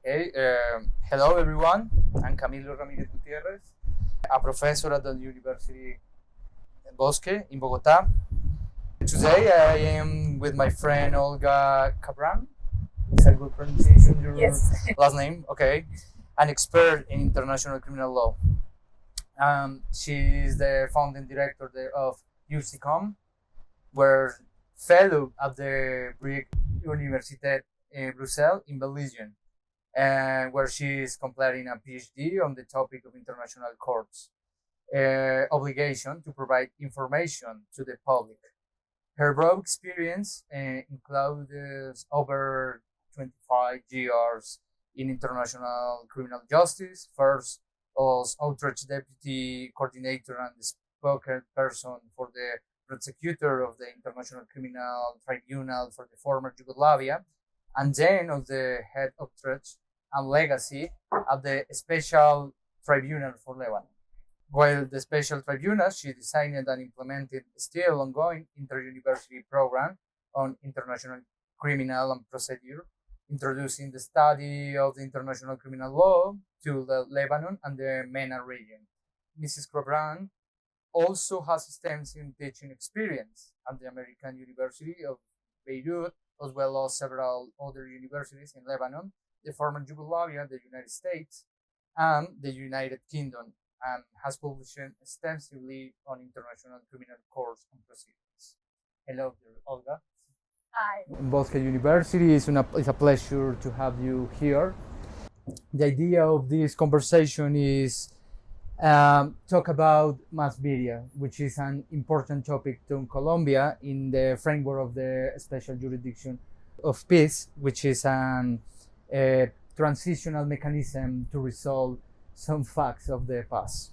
Okay, hello everyone. I'm Camilo Ramírez Gutierrez, a professor at the University Bosque in Bogota. Today I am with my friend Olga Kavran. Is that good pronunciation? Your Yes. last name? Okay. An expert in international criminal law. She is the founding director of UCCOM, where fellow at the Brick Universiteit in Brussels in Belgium, where she is completing a PhD on the topic of international courts, obligation to provide information to the public. Her broad experience includes over 25 years in international criminal justice, first as Utrecht Deputy Coordinator and the spokesperson for the prosecutor of the International Criminal Tribunal for the former Yugoslavia, and then of the head of Utrecht and legacy at the Special Tribunal for Lebanon. While the Special Tribunal, she designed and implemented still ongoing inter-university program on international criminal and procedure, introducing the study of the international criminal law to the Lebanon and the MENA region. Mrs. Kavran also has extensive teaching experience at the American University of Beirut, as well as several other universities in Lebanon, the former Yugoslavia, the United States, and the United Kingdom, and has published extensively on international criminal courts and proceedings. Hello, Olga. Hi. In Bosque University, it's a pleasure to have you here. The idea of this conversation is talk about mass media, which is an important topic in Colombia in the framework of the special jurisdiction of peace, which is a transitional mechanism to resolve some facts of the past.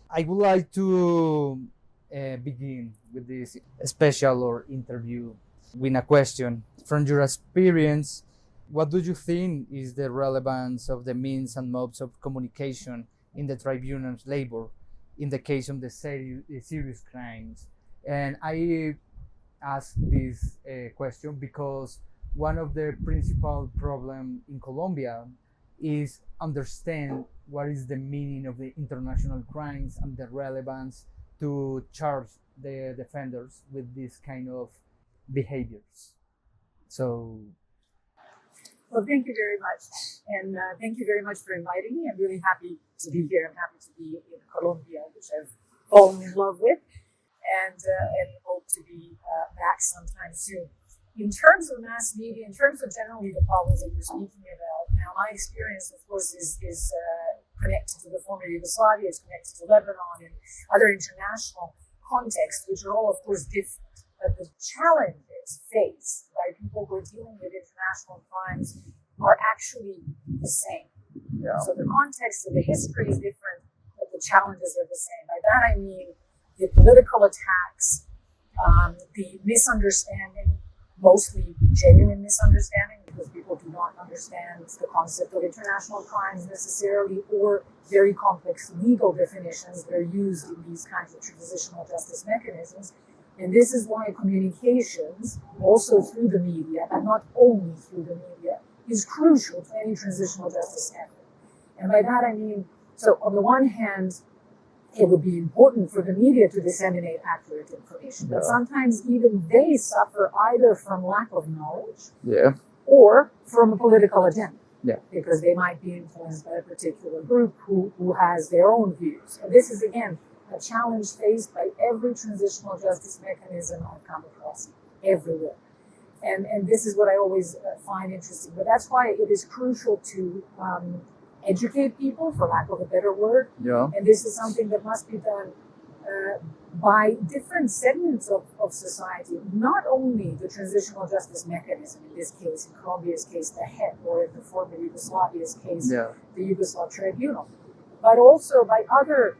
I would like to begin with this special or interview with a question. From your experience, what do you think is the relevance of the means and modes of communication in the tribunal's labor in the case of the serious crimes? And I ask this question because one of the principal problems in Colombia is understand what is the meaning of the international crimes and the relevance to charge the defenders with this kind of behaviors. So Well, thank you very much. And thank you very much for inviting me. I'm really happy to be here. I'm happy to be in Colombia, which I've fallen in love with, and hope to be back sometime soon. In terms of mass media, in terms of generally the problems that you're speaking about, now my experience, of course, is connected to the former Yugoslavia, is connected to Lebanon and other international contexts, which are all, of course, different. But the challenges faced by people who are dealing with international crimes are actually the same. yeah. So the context of the history is different, but the challenges are the same. By that I mean the political attacks, the misunderstanding, mostly genuine misunderstanding, because people do not understand the concept of international crimes necessarily, or very complex legal definitions that are used in these kinds of transitional justice mechanisms. And this is why communications, also through the media, and not only through the media, is crucial to any transitional justice effort. And by that I mean, so on the one hand, it would be important for the media to disseminate accurate information, but sometimes even they suffer either from lack of knowledge or from a political agenda, because they might be influenced by a particular group who has their own views. And this is, again, a challenge faced by every transitional justice mechanism I've come across everywhere. And this is what I always find interesting. But that's why it is crucial to educate people, for lack of a better word. And this is something that must be done by different segments of society, not only the transitional justice mechanism, in this case, in Colombia's case, the head, or in the former Yugoslavia's case, the Yugoslav tribunal, but also by other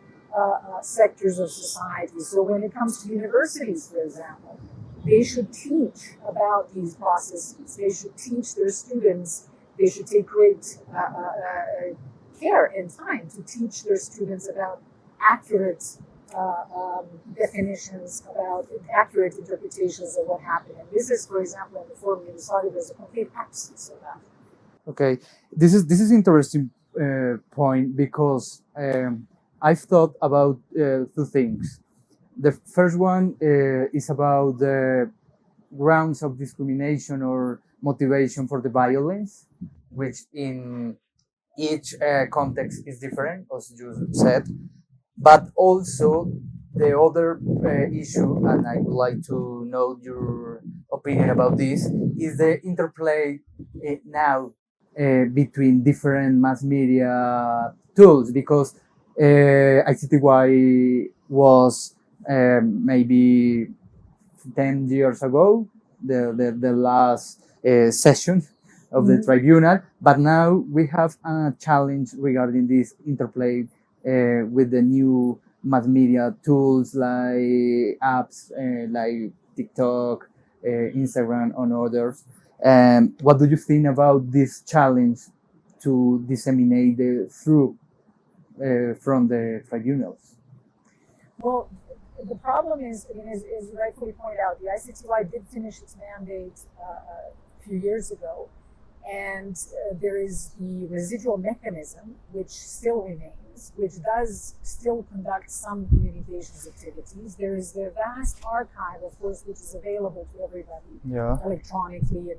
sectors of society. So when it comes to universities, for example, they should teach about these processes. They should teach their students. They should take great care and time to teach their students about accurate definitions, about accurate interpretations of what happened. And this is, for example, in the former Yugoslavia, there's a complete absence of that. Okay, this is interesting point because I've thought about two things. The first one is about the grounds of discrimination or motivation for the violence, which in each context is different, as you said. But also the other issue, and I would like to know your opinion about this, is the interplay now between different mass media tools, because ICTY was maybe 10 years ago, the last session of the tribunal, but now we have a challenge regarding this interplay with the new mass media tools like apps like TikTok, Instagram, and others. What do you think about this challenge to disseminate the truth from the tribunals? Well, the problem is, as you rightfully point out, the ICTY did finish its mandate a few years ago, and there is the residual mechanism, which still remains, which does still conduct some communications activities. There is the vast archive, of course, which is available to everybody electronically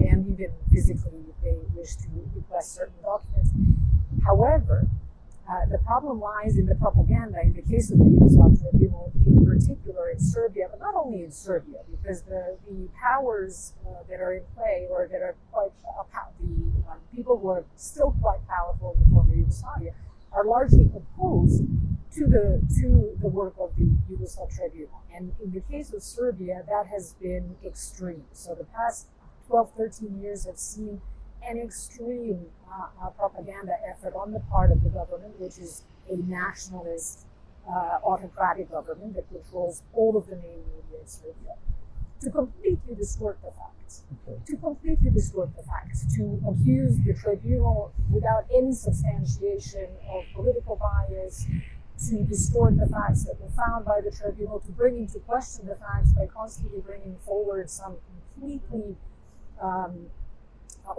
and even physically if they wish to request certain documents. However, the problem lies in the propaganda in the case of the Yugoslav tribunal, in particular in Serbia, but not only in Serbia, because the powers that are in play, or that are quite the people who are still quite powerful in the former Yugoslavia, are largely opposed to the work of the Yugoslav tribunal. And in the case of Serbia, that has been extreme. So the past 12, 13 years have seen an extreme propaganda effort on the part of the government, which is a nationalist, autocratic government that controls all of the main media in Serbia, to completely distort the facts. To completely distort the facts, to accuse the tribunal without any substantiation of political bias, to distort the facts that were found by the tribunal, to bring into question the facts by constantly bringing forward some completely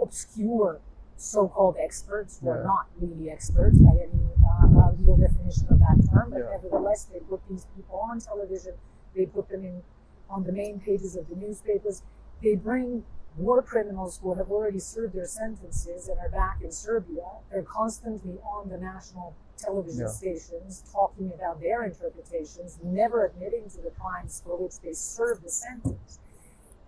obscure so-called experts who are not really experts by any real definition of that term, but nevertheless they put these people on television, they put them on the main pages of the newspapers, they bring war criminals who have already served their sentences and are back in Serbia. They're constantly on the national television stations talking about their interpretations, never admitting to the crimes for which they served the sentence.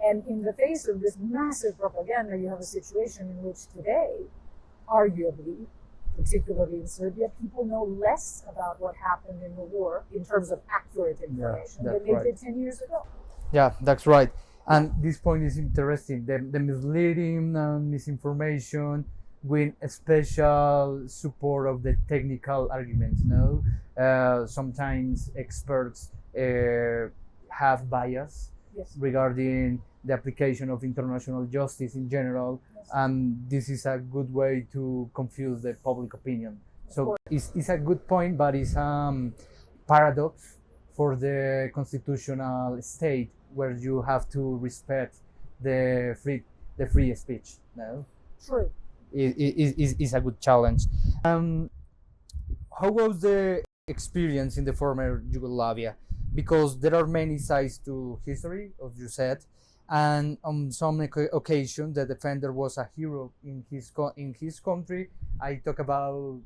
And in the face of this massive propaganda, you have a situation in which today, arguably, particularly in Serbia, people know less about what happened in the war in terms of accurate information than they did 10 years ago. Yeah, that's right. And this point is interesting. The misleading and misinformation with a special support of the technical arguments. No, sometimes experts have bias regarding the application of international justice in general, and this is a good way to confuse the public opinion. So it's a good point, but it's paradox for the constitutional state, where you have to respect the free speech. No, true. Is a good challenge. How was the experience in the former Yugoslavia? Because there are many sides to history, as you said, and on some occasions the defender was a hero in his country. I talk about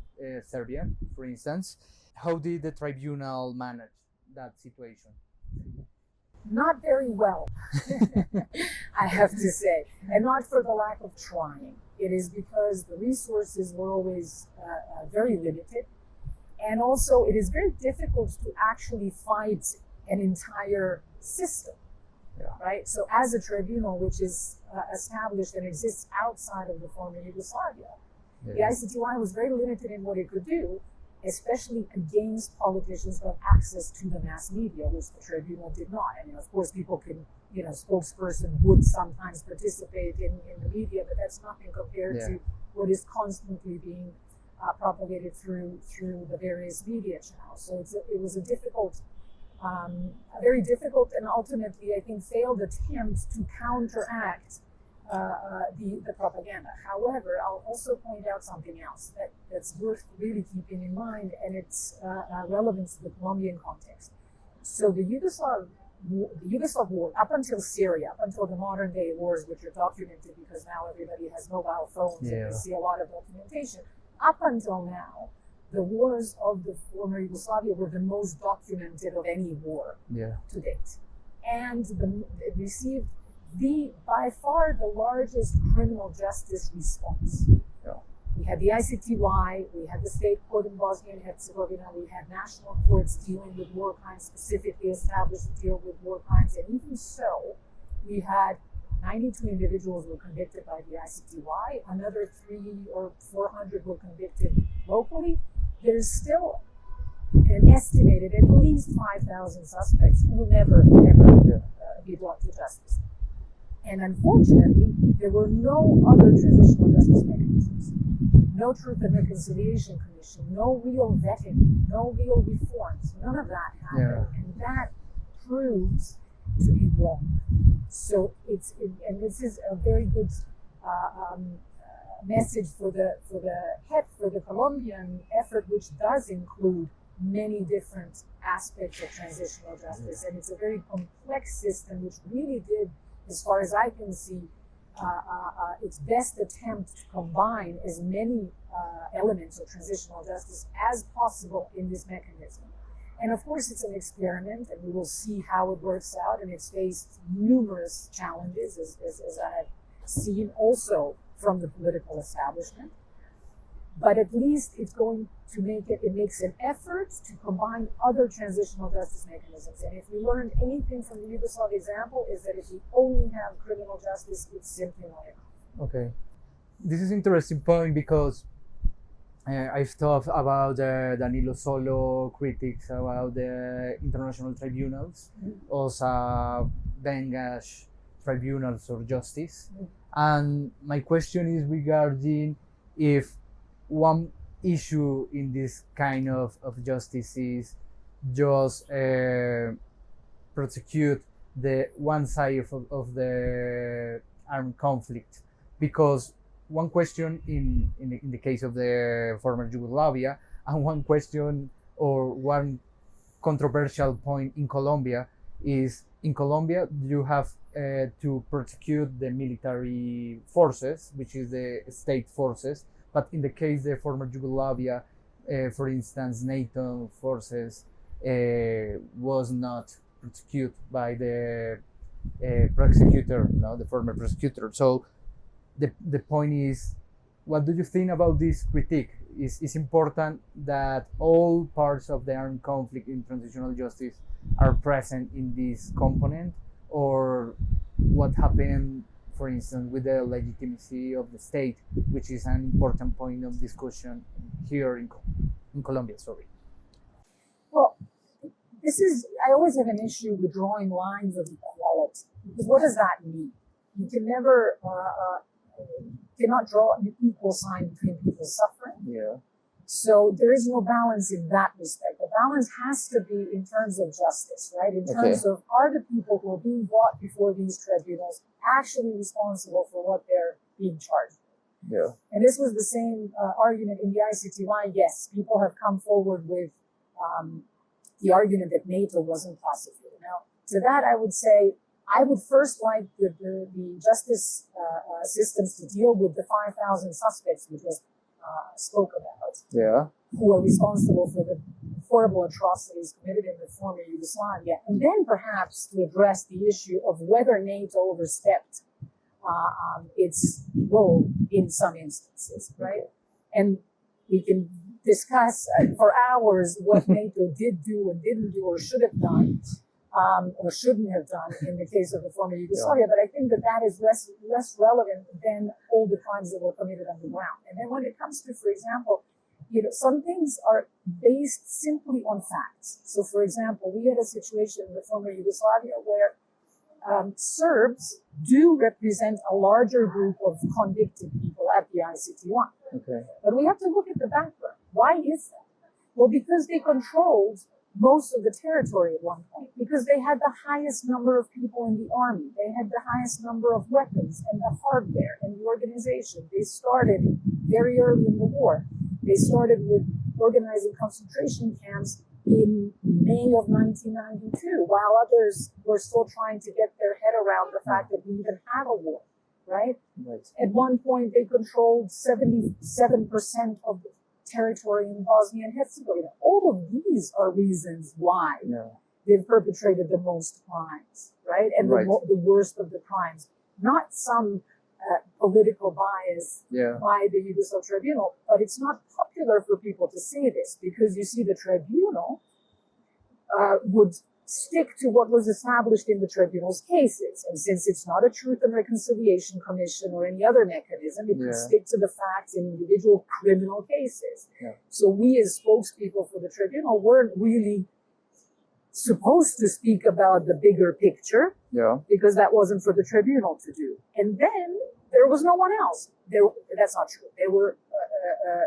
Serbia, for instance. How did the tribunal manage that situation? Not very well, I have to say, and not for the lack of trying. It is because the resources were always very limited, and also it is very difficult to actually fight an entire system, right? So as a tribunal which is established and exists outside of the former Yugoslavia, the ICTY was very limited in what it could do, especially against politicians who have access to the mass media, which the tribunal did not. I mean, of course, people can, spokesperson would sometimes participate in the media, but that's nothing compared to what is constantly being propagated through the various media channels. So it was a very difficult and ultimately, I think, failed attempt to counteract the propaganda. However, I'll also point out something else that's worth really keeping in mind, and its relevance to the Colombian context. So the Yugoslav War, up until Syria, up until the modern day wars, which are documented because now everybody has mobile phones and they see a lot of documentation. Up until now, the wars of the former Yugoslavia were the most documented of any war to date. And it received by far the largest criminal justice response. We had the ICTY, we had the state court in Bosnia and Herzegovina, we had national courts dealing with war crimes, specifically established to deal with war crimes, and even so, we had 92 individuals were convicted by the ICTY, another 300 or 400 were convicted locally. There's still an estimated at least 5,000 suspects who will never be brought to justice. And unfortunately, there were no other transitional justice mechanisms. No Truth and Reconciliation Commission, no real vetting, no real reforms. None of that happened. And that proves to be wrong. So and this is a very good message for the Colombian effort, which does include many different aspects of transitional justice. And it's a very complex system, which really did, as far as I can see, its best attempt to combine as many elements of transitional justice as possible in this mechanism. And of course, it's an experiment, and we will see how it works out. And it's faced numerous challenges, as I have seen also from the political establishment. But at least it's going to it makes an effort to combine other transitional justice mechanisms. And if we learned anything from the Yugoslav example, is that if we only have criminal justice, it's simply not enough. Okay. This is an interesting point because I've thought about Danilo Solo critics about the international tribunals, also Bengash tribunals or justice. And my question is regarding if one issue in this kind of justice is just prosecute the one side of the armed conflict, because one question in the case of the former Yugoslavia, and one question or one controversial point in Colombia is, in Colombia you have to prosecute the military forces, which is the state forces, but in the case of the former Yugoslavia, for instance, NATO forces was not prosecuted by the prosecutor, the former prosecutor. So the point is, what do you think about this critique? Is important that all parts of the armed conflict in transitional justice are present in this component, or what happened, for instance, with the legitimacy of the state, which is an important point of discussion here in Colombia? Sorry. Well, I always have an issue with drawing lines of equality, because what does that mean? You can never, cannot draw an equal sign between people's suffering. Yeah. So there is no balance in that respect. The balance has to be in terms of justice, right? In terms of, are the people who are being brought before these tribunals actually responsible for what they're being charged with? Yeah. And this was the same argument in the ICTY. Yes, people have come forward with the argument that NATO wasn't prosecuted. Now, to that I would say, I would first like the justice systems to deal with the 5,000 suspects we just spoke about, who are responsible for the horrible atrocities committed in the former Yugoslavia, and then perhaps to address the issue of whether NATO overstepped its role in some instances, right? And we can discuss for hours what NATO did do and didn't do or should have done, or shouldn't have done in the case of the former Yugoslavia, but I think that is less relevant than all the crimes that were committed on the ground. And then when it comes to, for example, some things are based simply on facts. So, for example, we had a situation in the former Yugoslavia where Serbs do represent a larger group of convicted people at the ICTY. Okay. But we have to look at the background. Why is that? Well, because they controlled most of the territory at one point because they had the highest number of people in the army. They had the highest number of weapons and the hardware and the organization. They started very early in the war. They started with organizing concentration camps in May of 1992, while others were still trying to get their head around the fact that we even had a war, right? At one point, they controlled 77% of the territory in Bosnia and Herzegovina. All of these are reasons why they've perpetrated the most crimes, right? And the worst of the crimes. Not some political bias by the Yugoslav tribunal, but it's not popular for people to say this because you see the tribunal would stick to what was established in the tribunal's cases. And since it's not a Truth and Reconciliation Commission or any other mechanism, it can stick to the facts in individual criminal cases. So we as spokespeople for the tribunal weren't really supposed to speak about the bigger picture because that wasn't for the tribunal to do. And then there was no one else. That's not true. There were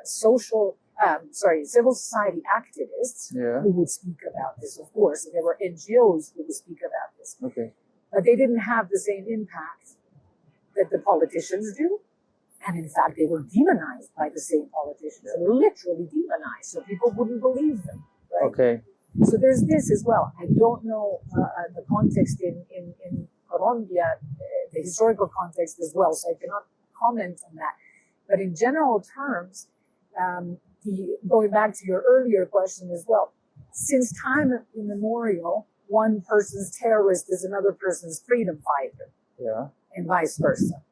civil society activists who would speak about this, of course. And there were NGOs who would speak about this. But they didn't have the same impact that the politicians do. And in fact, they were demonized by the same politicians, literally demonized, so people wouldn't believe them. Right? So there's this as well. I don't know the context in Colombia, the historical context as well, so I cannot comment on that. But in general terms, going back to your earlier question as well, since time immemorial, one person's terrorist is another person's freedom fighter, and vice versa.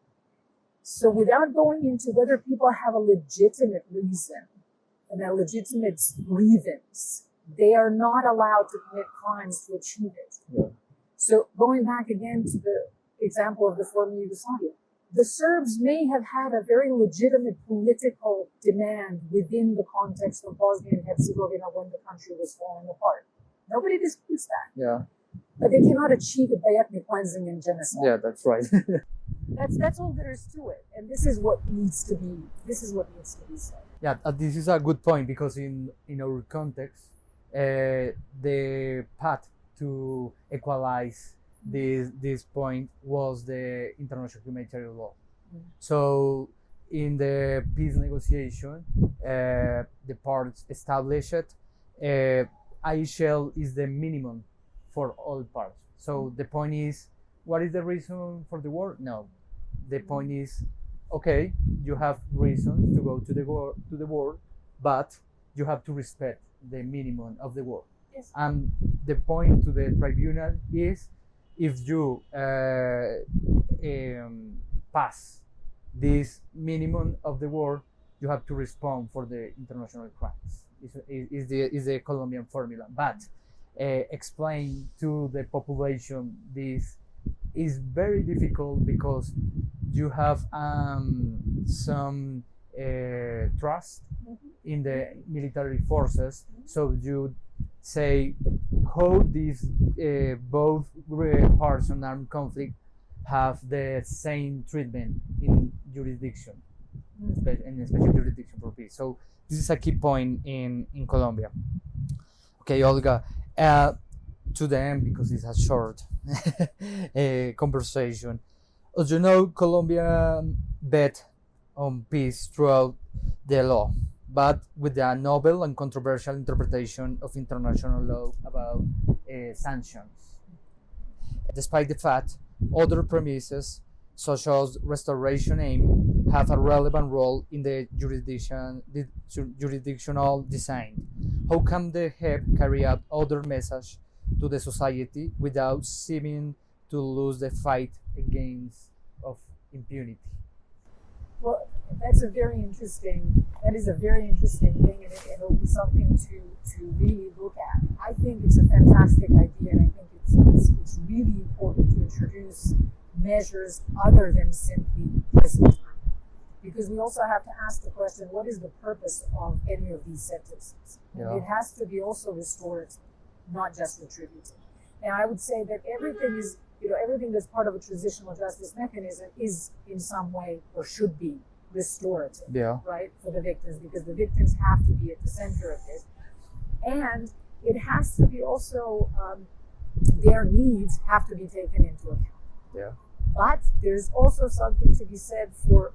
So without going into whether people have a legitimate reason and a legitimate grievance, they are not allowed to commit crimes to achieve it. So going back again to the example of the former Yugoslavia, the Serbs may have had a very legitimate political demand within the context of Bosnia and Herzegovina when the country was falling apart. Nobody disputes that. But they cannot achieve it by ethnic cleansing and genocide. That's right. That's all there is to it. And this is what needs to be said. This is a good point because in our context, the path to equalize this point was the international humanitarian law. So in the peace negotiation, the parts established IHL is the minimum for all parts. So the point is, what is the reason for the war? No, the point is, okay, you have reasons to go to the war, but you have to respect the minimum of the war. And the point to the tribunal is, if you pass this minimum of the war, you have to respond for the international crimes. Is the Colombian formula. But explain to the population this is very difficult because you have some trust in the military forces. So you say how these both parts on armed conflict have the same treatment in jurisdiction, in special jurisdiction for peace. So this is a key point in Colombia. Okay, Olga, to the end, because it's a short conversation. As you know, Colombia bet on peace throughout the law, but with a novel and controversial interpretation of international law about sanctions. Despite the fact, other premises, such as restoration aim, have a relevant role in the jurisdictional design. How can the HEP carry out other message to the society without seeming to lose the fight against of impunity? Well, that is a very interesting thing, and it'll be something to really look at. I think it's a fantastic idea, and I think it's really important to introduce measures other than simply prison time. Because we also have to ask the question, what is the purpose of any of these sentences? It has to be also restorative, not just retributive. Now, I would say that everything that's part of a transitional justice mechanism is in some way or should be restorative, right, for the victims, because the victims have to be at the center of this. And it has to be also, their needs have to be taken into account. Yeah. But there's also something to be said for,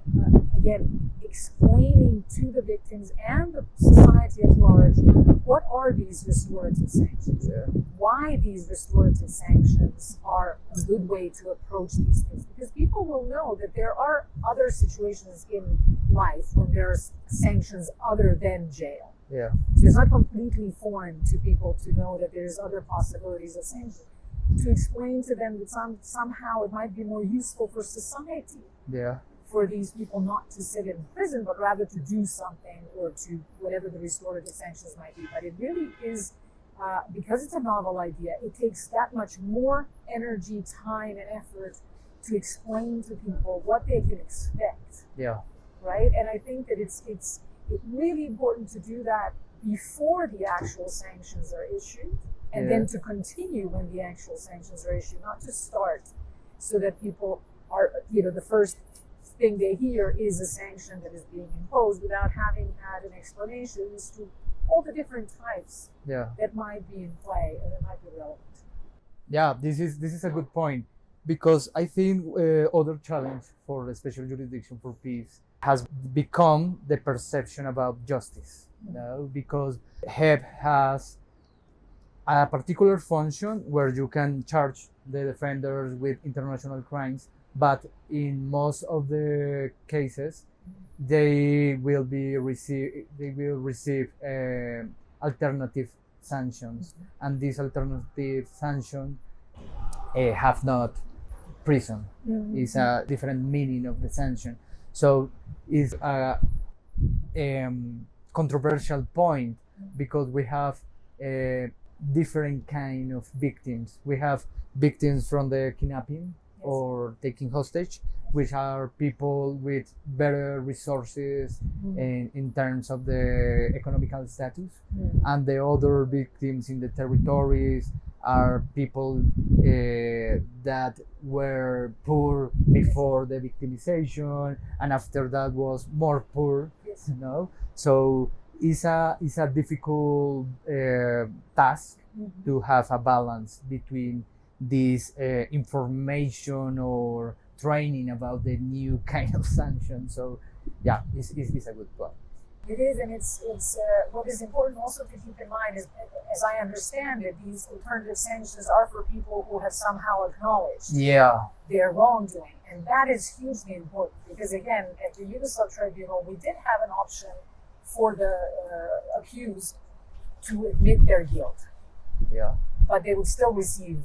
again, explaining to the victims and the society at large, what are these restorative sanctions? Yeah. Why these restorative sanctions are a good way to approach these things. Because people will know that there are other situations in life when there's sanctions other than jail. Yeah. So it's not completely foreign to people to know that there's other possibilities of sanctions. To explain to them that somehow it might be more useful for society, Yeah. for these people not to sit in prison, but rather to do something, or to whatever the restorative sanctions might be. But it really is, because it's a novel idea, it takes that much more energy, time, and effort to explain to people what they can expect. Yeah. Right? And I think that it's really important to do that before the actual sanctions are issued, and then to continue when the actual sanctions are issued, not to start so that people are, the first thing they hear is a sanction that is being imposed without having had an explanation as to all the different types that might be in play and that might be relevant. Yeah, this is a good point, because I think other challenge for the special jurisdiction for peace has become the perception about justice. Because HEP has a particular function where you can charge the defenders with international crimes, but in most of the cases, they will receive alternative sanctions, and these alternative sanctions have not prison. It's a different meaning of the sanction, so it's a controversial point, because we have different kind of victims. We have victims from the kidnapping or taking hostage, which are people with better resources in terms of the economical status, and the other victims in the territories are people that were poor before the victimization, and after that was more poor. So it's a difficult task to have a balance between this information or training about the new kind of sanction. So yeah, it's a good point. It is, and it's what is important also to keep in mind is, as I understand it, these alternative sanctions are for people who have somehow acknowledged their wrongdoing, and that is hugely important, because again, at the Yugoslav tribunal, we did have an option for the accused to admit their guilt, but they would still receive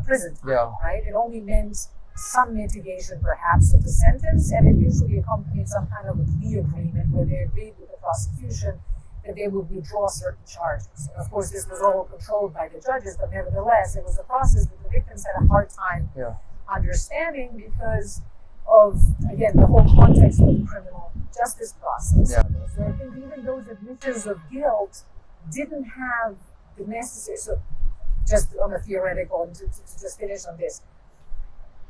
prison time, right? It only meant some mitigation perhaps of the sentence, and it usually accompanied some kind of a plea agreement where they agreed with the prosecution that they would withdraw certain charges. And of course, this was all controlled by the judges, but nevertheless, it was a process that the victims had a hard time understanding because of, again, the whole context of the criminal justice process. So I think even those admissions of guilt didn't have the necessary, so just on a theoretical, and to just finish on this,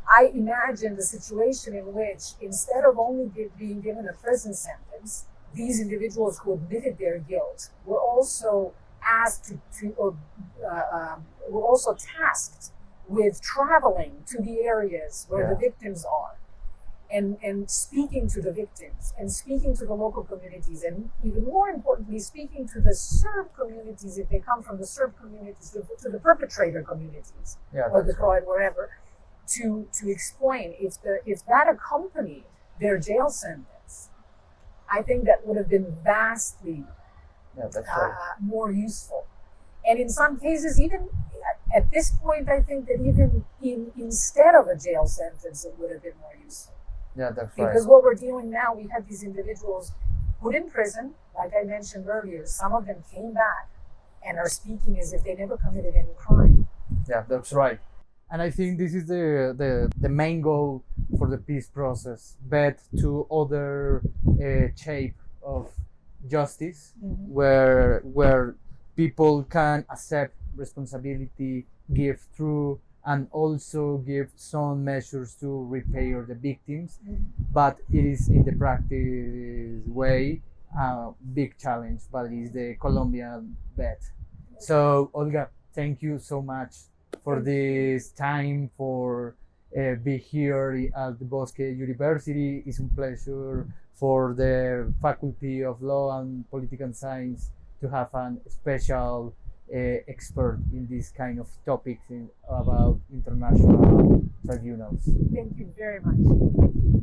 I imagined a situation in which, instead of only being given a prison sentence, these individuals who admitted their guilt were also asked were also tasked with traveling to the areas where the victims are, and speaking to the victims, and speaking to the local communities, and even more importantly, speaking to the Serb communities if they come from the Serb communities, to the perpetrator communities, or the Croat, wherever. To explain if that accompanied their jail sentence, I think that would have been vastly more useful. And in some cases, even at this point, I think that even instead of a jail sentence, it would have been more useful. Because what we're dealing now, we have these individuals put in prison, like I mentioned earlier. Some of them came back and are speaking as if they never committed any crime. Yeah, that's right. And I think this is the main goal for the peace process, but to other shape of justice, where people can accept responsibility, give through, and also give some measures to repair the victims. But it is in the practice way a big challenge, but it is the Colombian bet. So, Olga, thank you so much for this time, for be here at the Bosque University. It's a pleasure for the Faculty of Law and Political Science to have a special expert in this kind of topics about international tribunals. Thank you very much. Thank you.